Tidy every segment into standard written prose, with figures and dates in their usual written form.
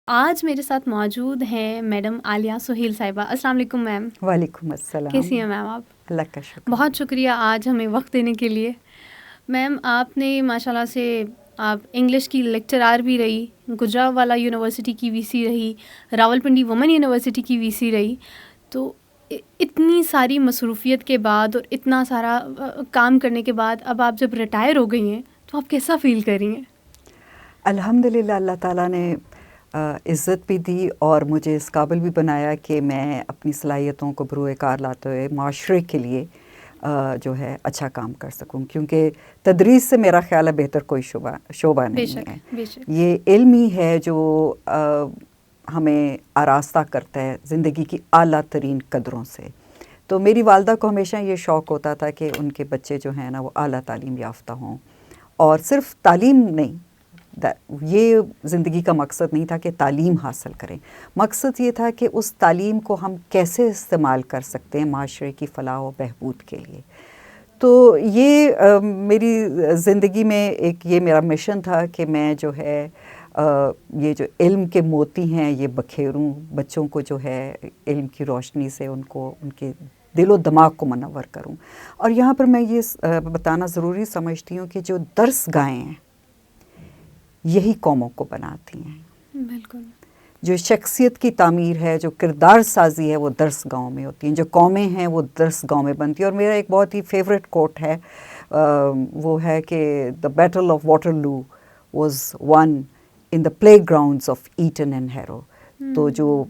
آج میرے ساتھ موجود ہیں میڈم عالیہ سہیل صاحبہ. السلام علیکم میم. وعلیکم السلام. کیسی ہیں میم آپ؟ اللہ کا شکر. بہت شکریہ آج ہمیں وقت دینے کے لیے. میم آپ نے ماشاءاللہ سے آپ انگلش کی لیکچرار بھی رہی, گجرانوالہ یونیورسٹی کی وی سی رہی, راولپنڈی وومن یونیورسٹی کی وی سی رہی. تو اتنی ساری مصروفیت کے بعد اور اتنا سارا کام کرنے کے بعد اب آپ جب ریٹائر ہو گئی ہیں تو آپ کیسا فیل کر رہی ہیں؟ الحمدللہ اللہ تعالیٰ نے عزت بھی دی اور مجھے اس قابل بھی بنایا کہ میں اپنی صلاحیتوں کو بروئے کار لاتے ہوئے معاشرے کے لیے جو ہے اچھا کام کر سکوں, کیونکہ تدریس سے میرا خیال ہے بہتر کوئی شعبہ نہیں ہے. بے شک. یہ علم ہی ہے جو ہمیں آراستہ کرتا ہے زندگی کی اعلیٰ ترین قدروں سے. تو میری والدہ کو ہمیشہ یہ شوق ہوتا تھا کہ ان کے بچے جو ہیں نا وہ اعلیٰ تعلیم یافتہ ہوں, اور صرف تعلیم نہیں, یہ زندگی کا مقصد نہیں تھا کہ تعلیم حاصل کریں, مقصد یہ تھا کہ اس تعلیم کو ہم کیسے استعمال کر سکتے ہیں معاشرے کی فلاح و بہبود کے لیے. تو یہ میری زندگی میں ایک یہ میرا مشن تھا کہ میں جو ہے یہ جو علم کے موتی ہیں یہ بکھیروں, بچوں کو جو ہے علم کی روشنی سے ان کو ان کے دل و دماغ کو منور کروں. اور یہاں پر میں یہ بتانا ضروری سمجھتی ہوں کہ جو درس گاہیں ہیں یہی قوموں کو بناتی ہیں. بالکل. جو شخصیت کی تعمیر ہے, جو کردار سازی ہے, وہ درس گاہوں میں ہوتی ہیں. جو قومیں ہیں وہ درس گاہوں میں بنتی ہیں. اور میرا ایک بہت ہی فیوریٹ کوٹ ہے, وہ ہے کہ the battle of Waterloo was won in the playgrounds of Eton and Harrow. تو جو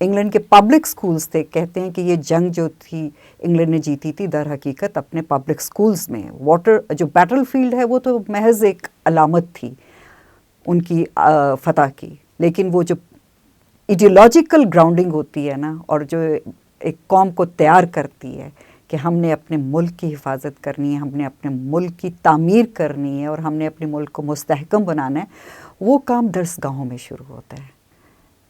انگلینڈ کے پبلک سکولز تھے کہتے ہیں کہ یہ جنگ جو تھی انگلینڈ نے جیتی تھی در حقیقت اپنے پبلک سکولز میں. جو بیٹل فیلڈ ہے وہ تو محض ایک علامت تھی ان کی فتح کی, لیکن وہ جو ایڈیولوجیکل گراؤنڈنگ ہوتی ہے نا, اور جو ایک قوم کو تیار کرتی ہے کہ ہم نے اپنے ملک کی حفاظت کرنی ہے, ہم نے اپنے ملک کی تعمیر کرنی ہے, اور ہم نے اپنے ملک کو مستحکم بنانا ہے, وہ کام درس گاہوں میں شروع ہوتا ہے.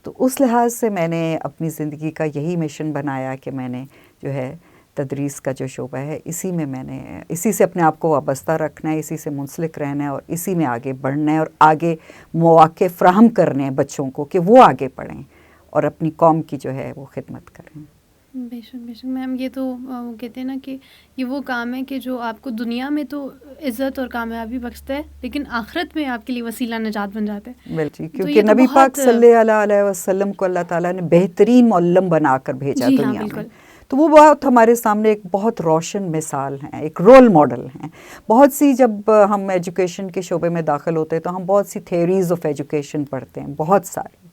تو اس لحاظ سے میں نے اپنی زندگی کا یہی مشن بنایا کہ میں نے جو ہے تدریس کا جو شعبہ ہے اسی سے اپنے آپ کو وابستہ رکھنا ہے, اسی سے منسلک رہنا ہے, اور اسی میں آگے بڑھنا ہے, اور آگے مواقع فراہم کرنے ہیں بچوں کو کہ وہ آگے پڑھیں اور اپنی قوم کی جو ہے وہ خدمت کریں. بے شک بے شک میم. یہ تو وہ کہتے ہیں نا کہ یہ وہ کام ہے کہ جو آپ کو دنیا میں تو عزت اور کامیابی بخشتا ہے, لیکن آخرت میں آپ کے لیے وسیلہ نجات بن جاتا ہے. بالکل, کیونکہ نبی پاک صلی اللہ علیہ وسلم کو اللہ تعالیٰ نے بہترین معلم بنا کر بھیجا دنیا میں. تو وہ بہت ہمارے سامنے ایک بہت روشن مثال ہیں, ایک رول ماڈل ہیں. بہت سی جب ہم ایجوکیشن کے شعبے میں داخل ہوتے ہیں تو ہم بہت سی تھیوریز آف ایجوکیشن پڑھتے ہیں, بہت ساری,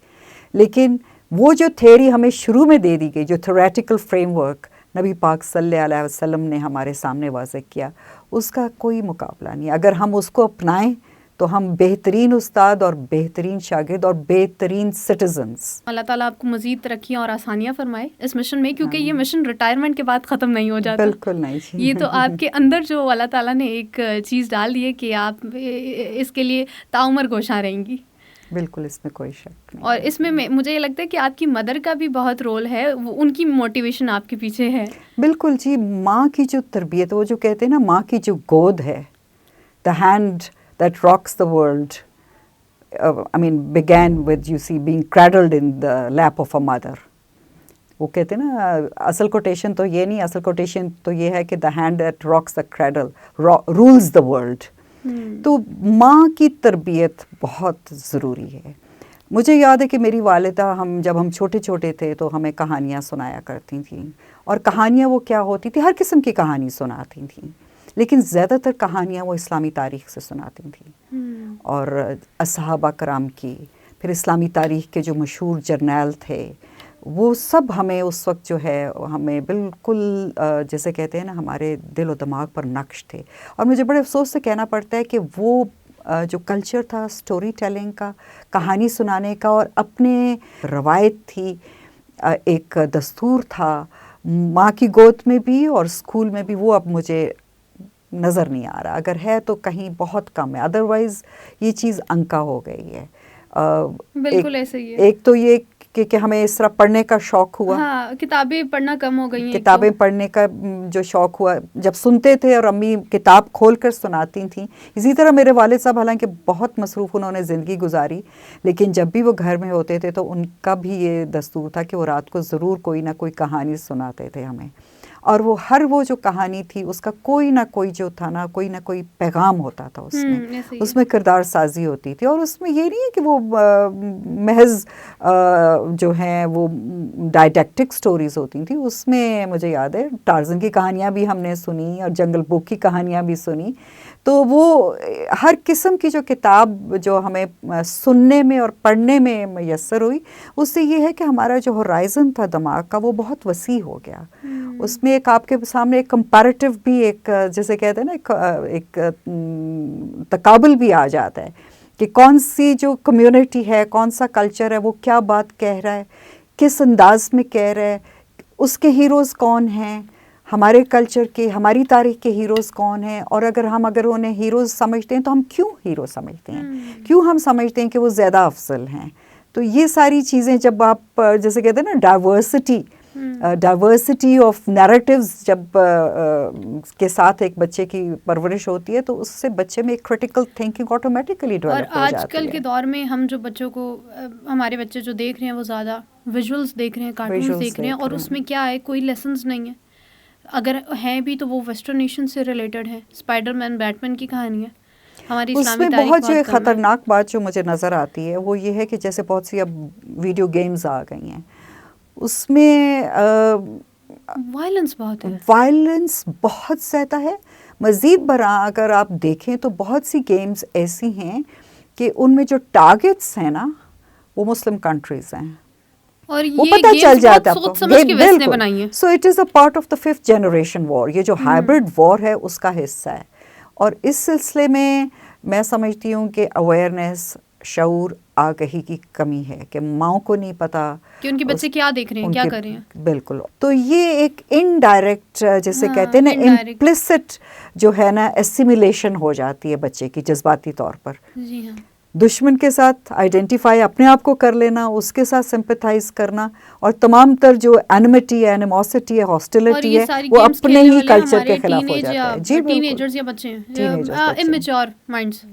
لیکن وہ جو تھیوری ہمیں شروع میں دے دی گئی, جو تھیوریٹیکل فریم ورک نبی پاک صلی اللہ علیہ وسلم نے ہمارے سامنے واضح کیا, اس کا کوئی مقابلہ نہیں. اگر ہم اس کو اپنائیں تو ہم بہترین استاد اور بہترین شاگرد اور بہترین سٹیزنز. اللہ تعالیٰ آپ کو مزید ترقیاں اور آسانیاں فرمائے اس مشن میں, کیونکہ یہ مشن ریٹائرمنٹ کے بعد ختم نہیں ہو جاتا. بالکل نہیں. یہ تو آپ کے اندر جو اللہ تعالیٰ نے ایک چیز ڈال دی ہے کہ آپ اس کے لیے تعمر کوشاں رہیں گی. بالکل, اس میں کوئی شک نہیں. اور اس میں مجھے یہ لگتا ہے کہ آپ کی مدر کا بھی بہت رول ہے, ان کی موٹیویشن آپ کے پیچھے ہے. بالکل جی, ماں کی جو تربیت, وہ جو کہتے ہیں نا ماں کی جو گود ہے, the hand that rocks the world, began with, you see, being cradled in the lap of a mother. وہ کہتے ہیں نا, اصل کوٹیشن تو یہ نہیں, اصل کوٹیشن تو یہ ہے کہ the hand that rocks the cradle rules the world. تو ماں کی تربیت بہت ضروری ہے. مجھے یاد ہے کہ میری والدہ جب ہم چھوٹے چھوٹے تھے تو ہمیں کہانیاں سنایا کرتی تھیں, اور کہانیاں وہ کیا ہوتی تھی, ہر قسم کی کہانی سناتی تھیں, لیکن زیادہ تر کہانیاں وہ اسلامی تاریخ سے سناتی تھیں, اور صحابہ کرام کی, پھر اسلامی تاریخ کے جو مشہور جرنیل تھے, وہ سب ہمیں اس وقت جو ہے ہمیں بالکل جیسے کہتے ہیں نا ہمارے دل و دماغ پر نقش تھے. اور مجھے بڑے افسوس سے کہنا پڑتا ہے کہ وہ جو کلچر تھا اسٹوری ٹیلنگ کا, کہانی سنانے کا, اور اپنے روایت تھی, ایک دستور تھا ماں کی گود میں بھی اور اسکول میں بھی, وہ اب مجھے نظر نہیں آ رہا. اگر ہے تو کہیں بہت کم ہے, ادروائز یہ چیز انکا ہو گئی ہے. بالکل ایسے ہی ہے. ایک تو یہ کہ ہمیں اس طرح پڑھنے کا شوق ہوا. ہاں کتابیں پڑھنا کم ہو گئی ہیں. کتابیں پڑھنے کا جو شوق ہوا جب سنتے تھے اور امی کتاب کھول کر سناتی تھیں. اسی طرح میرے والد صاحب حالانکہ بہت مصروف انہوں نے زندگی گزاری، لیکن جب بھی وہ گھر میں ہوتے تھے تو ان کا بھی یہ دستور تھا کہ وہ رات کو ضرور کوئی نہ کوئی کہانی سناتے تھے ہمیں. اور وہ جو کہانی تھی اس کا کوئی نہ کوئی جو تھا نا، کوئی نہ کوئی پیغام ہوتا تھا اس میں کردار سازی ہوتی تھی. اور اس میں یہ نہیں ہے کہ وہ محض جو ہیں وہ ڈائڈیکٹک سٹوریز ہوتی تھیں. اس میں مجھے یاد ہے ٹارزن کی کہانیاں بھی ہم نے سنی اور جنگل بک کی کہانیاں بھی سنی. تو وہ ہر قسم کی جو کتاب جو ہمیں سننے میں اور پڑھنے میں میسر ہوئی، اس سے یہ ہے کہ ہمارا جو ہورائزن تھا دماغ کا وہ بہت وسیع ہو گیا. اس میں ایک آپ کے سامنے ایک کمپیریٹیو بھی ایک جیسے کہتے ہیں نا ایک تقابل بھی آ جاتا ہے کہ کون سی جو کمیونٹی ہے، کون سا کلچر ہے، وہ کیا بات کہہ رہا ہے، کس انداز میں کہہ رہا ہے، اس کے ہیروز کون ہیں، ہمارے کلچر کے، ہماری تاریخ کے ہیروز کون ہیں. اور اگر انہیں ہیروز سمجھتے ہیں تو ہم کیوں ہیرو سمجھتے ہیں، کیوں ہم سمجھتے ہیں کہ وہ زیادہ افضل ہیں. تو یہ ساری چیزیں جب آپ جیسے کہتے ہیں نا ڈائیورسٹی آف نیریٹیوز جب کے ساتھ ایک بچے کی پرورش ہوتی ہے تو اس سے بچے میں ایک کریٹیکل تھنکنگ آٹومیٹکلی ڈیولپ ہو جاتی ہے. اور آج کل کے دور میں ہم جو بچوں کو، ہمارے بچے جو دیکھ رہے ہیں وہ زیادہ ویژولز دیکھ رہے ہیں، کارٹونز دیکھ رہے ہیں، اور اس میں کیا ہے کوئی لیسنز نہیں ہے. اگر ہیں بھی تو وہ ویسٹرن نیشن سے ریلیٹڈ ہیں. اسپائڈر مین، بیٹ مین کی کہانی ہے. ہماری اسلامی تاریخ بہت جو خطرناک بات جو مجھے نظر آتی ہے وہ یہ ہے کہ جیسے بہت سی اب ویڈیو گیمز آ گئی ہیں، اس میں وائلنس بہت زیادہ ہے. مزید برآں اگر آپ دیکھیں تو بہت سی گیمز ایسی ہیں کہ ان میں جو ٹارگٹس ہیں نا وہ مسلم کنٹریز ہیں، اور وہ یہ پتہ چل جاتا سوچ سمجھ کے ویسٹ نے بنائی ہیں. So it is a part of the 5th generation war. یہ جو ہائبرڈ وار ہے اس کا حصہ ہے. اور اس سلسلے میں سمجھتی ہوں کہ اویئرنیس، شعور، آگہی کی کمی ہے کہ ماؤں کو نہیں پتا کہ ان کے بچے کیا دیکھ رہے ہیں، کیا کر رہے ہیں. بالکل. تو یہ ایک انڈائریکٹ جیسے کہتے ہیں نا امپلسٹ جو ہے نا اسیمیلیشن ہو جاتی ہے بچے کی جذباتی طور پر. جی ہاں. دشمن کے ساتھ آئیڈینٹیفائی اپنے آپ کو کر لینا، اس کے ساتھ سمپیتھائز کرنا، اور تمام تر جو اینیمٹی ہے، اینیموسٹی ہے، ہاسٹیلٹی ہے، وہ اپنے ہی کلچر کے خلاف ہو جاتا ہے. جی ٹین ایجرز یا بچے ہیں، امیچور مائنڈز.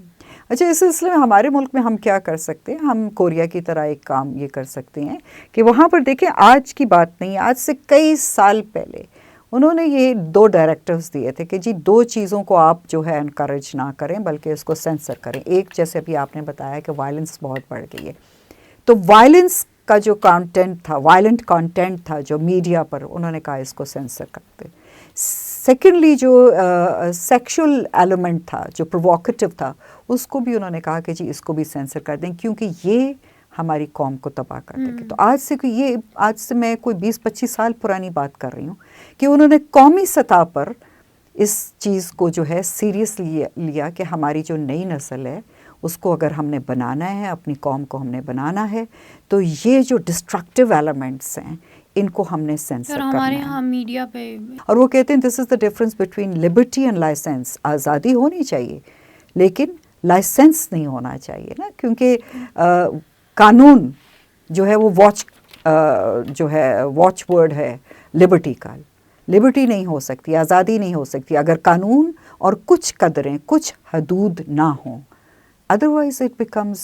اچھا، اس سلسلے میں ہمارے ملک میں ہم کیا کر سکتے ہیں؟ ہم کوریا کی طرح ایک کام یہ کر سکتے ہیں کہ وہاں پر دیکھیں، آج کی بات نہیں، آج سے کئی سال پہلے انہوں نے یہ 2 ڈائریکٹیوز دیے تھے کہ جی 2 چیزوں کو آپ جو ہے انکریج نہ کریں بلکہ اس کو سینسر کریں. ایک جیسے ابھی آپ نے بتایا کہ وائلنس بہت بڑھ گئی ہے، تو وائلنس کا جو کانٹینٹ تھا، وائلنٹ کانٹینٹ تھا جو میڈیا پر، انہوں نے کہا اس کو سینسر کرتے. سیکنڈلی جو سیکشل ایلیمنٹ تھا، جو پرووکیٹو تھا، اس کو بھی انہوں نے کہا کہ جی اس کو بھی سینسر کر دیں کیونکہ یہ ہماری قوم کو تباہ کر دے گی. تو آج سے میں کوئی 20-25 سال پرانی بات کر رہی ہوں کہ انہوں نے قومی سطح پر اس چیز کو جو ہے سیریسلی لیا کہ ہماری جو نئی نسل ہے اس کو اگر ہم نے بنانا ہے، اپنی قوم کو ہم نے بنانا ہے، تو یہ جو ڈسٹرکٹیو ایلیمنٹس ہیں ان کو ہم نے سینسر کرنا ہے. ہمارے ہاں میڈیا پہ، اور وہ کہتے ہیں this is the difference between liberty and license. آزادی ہونی چاہیے لیکن لائسنس نہیں ہونا چاہیے نا، کیونکہ قانون جو ہے وہ واچ ورڈ ہے لبرٹی کا. لبرٹی نہیں ہو سکتی، آزادی نہیں ہو سکتی اگر قانون اور کچھ قدریں، کچھ حدود نہ ہوں. Otherwise it becomes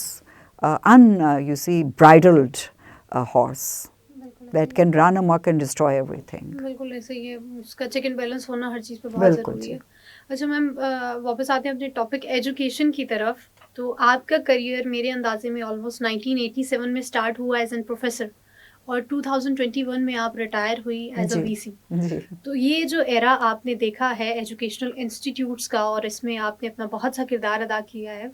you see bridled horse that can run amok and destroy everything. بالکل ایسے ہی ہے، اس کا چیک اینڈ بیلنس ہونا ہر چیز پہ بہت ضروری ہے. اچھا میم، واپس آتے ہیں اپنے ٹاپک ایجوکیشن کی طرف. تو آپ کا کریئر میرے اندازے میں آلموسٹ 1987 میں اسٹارٹ ہوا ایز این پروفیسر، اور 2021 میں آپ ریٹائر ہوئی ایز اے وی سی. تو یہ جو ایرا آپ نے دیکھا ہے ایجوکیشنل انسٹیٹیوٹس کا، اور اس میں آپ نے اپنا بہت سا کردار ادا کیا ہے،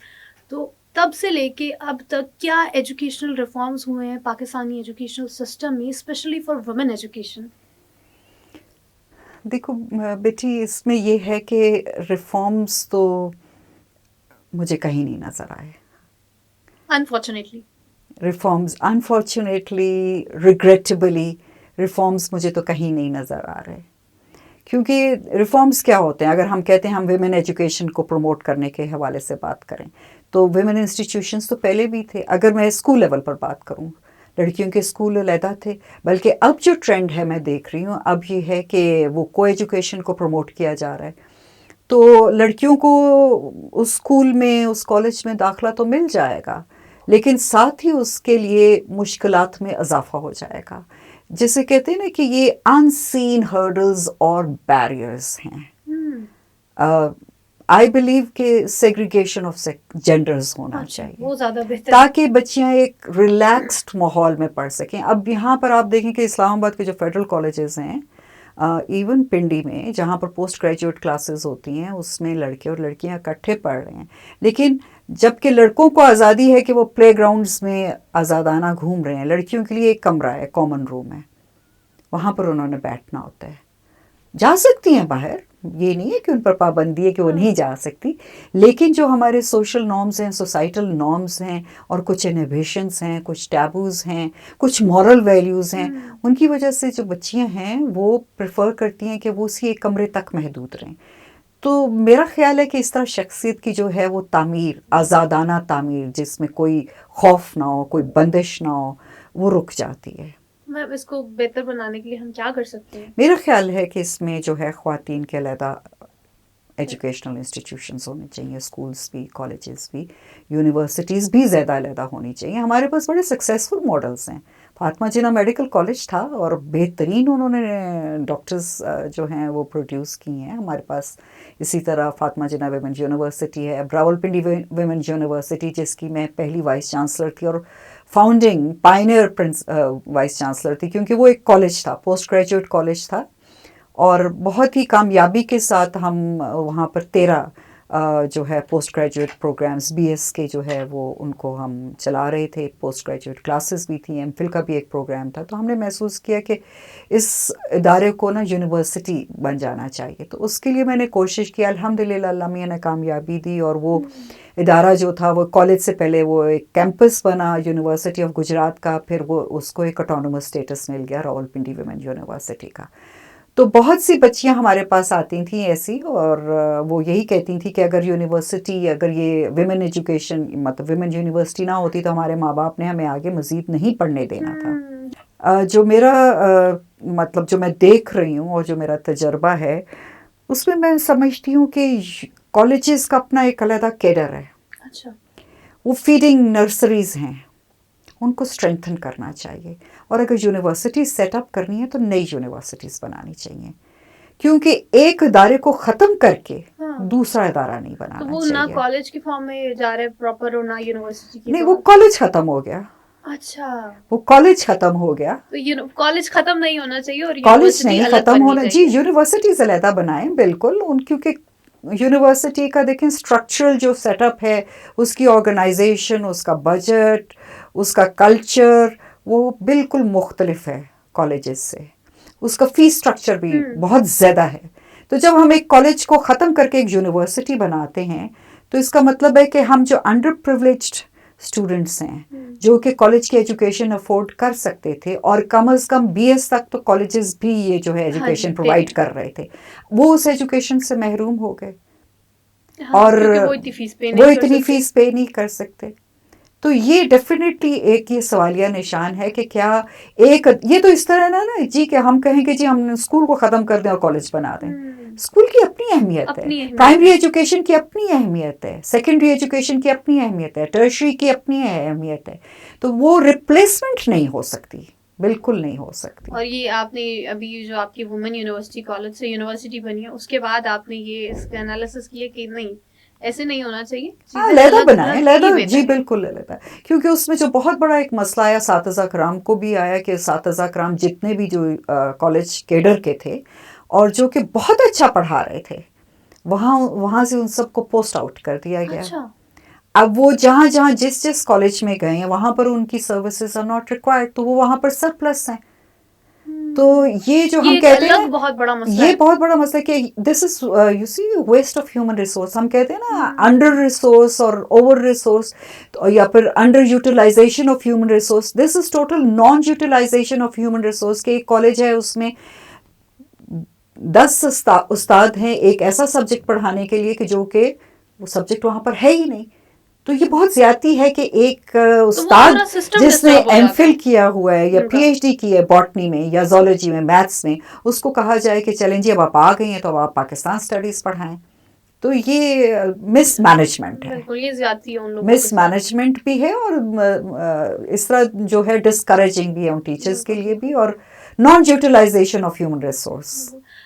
تو تب سے لے کے اب تک کیا ایجوکیشنل ریفارمز ہوئے ہیں پاکستانی ایجوکیشنل سسٹم میں، اسپیشلی فار ویمن ایجوکیشن؟ دیکھو بیٹی، اس میں یہ ہے کہ ریفارمز تو مجھے کہیں نہیں نظر آئے. انفارچونیٹلی ریگریٹیبلی ریفارمز مجھے تو کہیں نہیں نظر آ رہے. کیونکہ ریفارمز کیا ہوتے ہیں؟ اگر ہم کہتے ہیں ہم ویمن ایجوکیشن کو پروموٹ کرنے کے حوالے سے بات کریں تو ویمن انسٹیٹیوشنز تو پہلے بھی تھے. اگر میں اسکول لیول پر بات کروں لڑکیوں کے اسکول علیحدہ تھے. بلکہ اب جو ٹرینڈ ہے میں دیکھ رہی ہوں اب یہ ہے کہ وہ کو ایجوکیشن کو پروموٹ کیا جا رہا ہے. تو لڑکیوں کو اس اسکول میں اس کالج میں داخلہ تو مل جائے گا لیکن ساتھ ہی اس کے لیے مشکلات میں اضافہ ہو جائے گا, جسے کہتے ہیں نا کہ یہ ان سین ہرڈلز اور بیریئرز ہیں. آئی بلیو کہ سیگریگیشن آف جینڈرز ہونا چاہیے وہ زیادہ بہتر تاکہ بچیاں ایک ریلیکسڈ ماحول میں پڑھ سکیں. اب یہاں پر آپ دیکھیں کہ اسلام آباد کے جو فیڈرل کالجز ہیں, ایون پنڈی میں جہاں پر پوسٹ گریجویٹ کلاسز ہوتی ہیں اس میں لڑکے اور لڑکیاں اکٹھے پڑھ رہے ہیں, لیکن جب کہ لڑکوں کو آزادی ہے کہ وہ پلے گراؤنڈز میں آزادانہ گھوم رہے ہیں, لڑکیوں کے لیے ایک کمرہ ہے, کامن روم ہے, وہاں پر انہوں نے بیٹھنا ہوتا ہے. جا سکتی ہیں باہر, یہ نہیں ہے کہ ان پر پابندی ہے کہ وہ نہیں جا سکتی, لیکن جو ہمارے سوشل نارمز ہیں, سوسائٹل نارمز ہیں, اور کچھ انہیبیشنز ہیں, کچھ ٹیبوز ہیں, کچھ مورل ویلیوز ہیں, ان کی وجہ سے جو بچیاں ہیں وہ پریفر کرتی ہیں کہ وہ اسی ایک کمرے تک محدود رہیں. تو میرا خیال ہے کہ اس طرح شخصیت کی جو ہے وہ تعمیر, آزادانہ تعمیر جس میں کوئی خوف نہ ہو, کوئی بندش نہ ہو, وہ رک جاتی ہے. میم اس کو بہتر بنانے کے لیے ہم کیا کر سکتے ہیں؟ میرا خیال ہے کہ اس میں جو ہے خواتین کے علیحدہ ایجوکیشنل انسٹیٹیوشنز ہونے چاہیے, اسکولز بھی, کالجز بھی, یونیورسٹیز بھی زیادہ علیحدہ ہونی چاہیے. ہمارے پاس بڑے سکسیزفل ماڈلز ہیں. فاطمہ جناح میڈیکل کالج تھا اور بہترین انہوں نے ڈاکٹرز جو ہیں وہ پروڈیوس کی ہیں ہمارے پاس. اسی طرح فاطمہ جناح ویمنز یونیورسٹی ہے, راولپنڈی ویمنز یونیورسٹی جس کی میں پہلی وائس چانسلر تھی اور فاؤنڈنگ پائنیئر وائس چانسلر تھی, کیونکہ وہ ایک کالج تھا, پوسٹ گریجویٹ کالج تھا, اور بہت ہی کامیابی کے ساتھ ہم وہاں پر 13 جو ہے post graduate programmes B S کے جو ہے وہ ان کو ہم چلا رہے تھے. پوسٹ گریجویٹ کلاسز بھی تھیں, ایم فل کا بھی ایک پروگرام تھا. تو ہم نے محسوس کیا کہ اس ادارے کو نا یونیورسٹی بن جانا چاہیے. تو اس کے لیے میں نے کوشش کی, الحمدللہ اللہ میاں نے کامیابی دی, اور وہ ادارہ جو تھا وہ کالج سے پہلے وہ ایک کیمپس بنا یونیورسٹی آف گجرات کا, پھر وہ اس کو ایک آٹونومس اسٹیٹس مل گیا راولپنڈی ویمن یونیورسٹی کا. تو بہت سی بچیاں ہمارے پاس آتی تھیں ایسی, اور وہ یہی کہتی تھیں کہ اگر یونیورسٹی, اگر یہ ویمن ایجوکیشن مطلب ویمن یونیورسٹی نہ ہوتی تو ہمارے ماں باپ نے ہمیں آگے مزید نہیں پڑھنے دینا تھا. جو میرا مطلب جو میں دیکھ رہی ہوں اور جو میرا تجربہ ہے اس میں سمجھتی ہوں کہ کالجز کا اپنا ایک علیحدہ کیڈر ہے. اچھا, وہ فیڈنگ نرسریز ہیں, ان کو اسٹرینتھن کرنا چاہیے. اور اگر یونیورسٹی سیٹ اپ کرنی ہے تو نئی یونیورسٹیز بنانی چاہیے, کیونکہ ایک ادارے کو ختم کر کے دوسرا ادارہ نہیں بنانا تو وہ چاہیے. نہ کالج کی فارم میں جا رہے پراپر اور نہ یونیورسٹی کی. نہیں, وہ کالج ختم ہو گیا. اچھا, وہ کالج ختم ہو گیا. تو کالج ختم نہیں ہونا چاہیے اور کالج نہیں ختم ہونا, جی یونیورسٹیز علیحدہ بنائیں بالکل. ان کیونکہ یونیورسٹی کا دیکھیں اسٹرکچرل جو سیٹ اپ ہے, اس کی آرگنائزیشن, اس کا بجٹ, اس کا کلچر, وہ بالکل مختلف ہے کالجز سے. اس کا فی اسٹرکچر بھی بہت زیادہ ہے. تو جب ہم ایک کالج کو ختم کر کے ایک یونیورسٹی بناتے ہیں تو اس کا مطلب ہے کہ ہم جو انڈر پریولیجڈ اسٹوڈنٹس ہیں جو کہ کالج کی ایجوکیشن افورڈ کر سکتے تھے, اور کم از کم بی ایس تک تو کالجز بھی یہ جو ہے ایجوکیشن پرووائڈ کر رہے تھے, وہ اس ایجوکیشن سے محروم ہو گئے, اور وہ اتنی فیس پے نہیں کر سکتے. تو یہ ڈیفینیٹلی ایک یہ سوالیہ نشان ہے کہ کیا ایک یہ تو اس طرح نا جی کہ ہم کہیں کہ جی ہم اسکول کو ختم کر دیں اور کالج بنا دیں. اسکول کی اپنی اہمیت ہے, پرائمری ایجوکیشن کی اپنی اہمیت ہے, سیکنڈری ایجوکیشن کی اپنی اہمیت ہے, ٹرشری کی اپنی اہمیت ہے. تو وہ ریپلیسمنٹ نہیں ہو سکتی, بالکل نہیں ہو سکتی. اور یہ آپ نے ابھی جو آپ کی وومن یونیورسٹی کالج سے یونیورسٹی بنی ہے اس کے بعد آپ نے یہ اس کا انالیسس کیا کہ نہیں ایسے نہیں ہونا چاہیے, علیحدہ بنائیں, علیحدہ, جی بالکل علیحدہ. کیونکہ اس میں جو بہت بڑا ایک مسئلہ آیا اساتذہ کرام کو بھی آیا کہ اساتذہ کرام جتنے بھی جو کالج کیڈر کے تھے اور جو کہ بہت اچھا پڑھا رہے تھے, وہاں سے ان سب کو پوسٹ آؤٹ کر دیا گیا. اب وہ جہاں جس کالج میں گئے ہیں وہاں پر ان کی سروسز آر ناٹ ریکوائرڈ, تو وہ وہاں پر سرپلس ہیں. تو یہ جو ہم کہتے ہیں بہت بڑا مسئلہ, یہ بہت بڑا مسئلہ کہ this is you see waste of human resource. ہم کہتے ہیں نا انڈر ریسورس اور اوور ریسورس, یا پھر under utilization of human resource. This is total non utilization of human resource. کہ ایک کالج ہے اس میں 10 استاد ہیں ایک ایسا سبجیکٹ پڑھانے کے لیے کہ جو کہ وہ سبجیکٹ وہاں پر ہے ہی نہیں. تو یہ بہت زیادتی ہے کہ ایک پورا استاد system جس نے disturb ہو ایم جاتا فل ہے. کیا ہوا ہے یا پی ایچ ڈی کی ہے باٹنی میں یا زولوجی میں میتھس میں، اس کو کہا جائے کہ چلیں جی اب آپ آ گئی ہیں تو اب آپ پاکستان اسٹڈیز پڑھائیں، تو یہ مس مینجمنٹ ہے، بالکل یہ زیادتی ہے ان لوگوں مس کے ساتھ. مینجمنٹ بھی ہے، اور اس طرح جو ہے ڈسکریجنگ بھی ہے ان ٹیچرز کے لیے بھی، اور non utilization of human resource.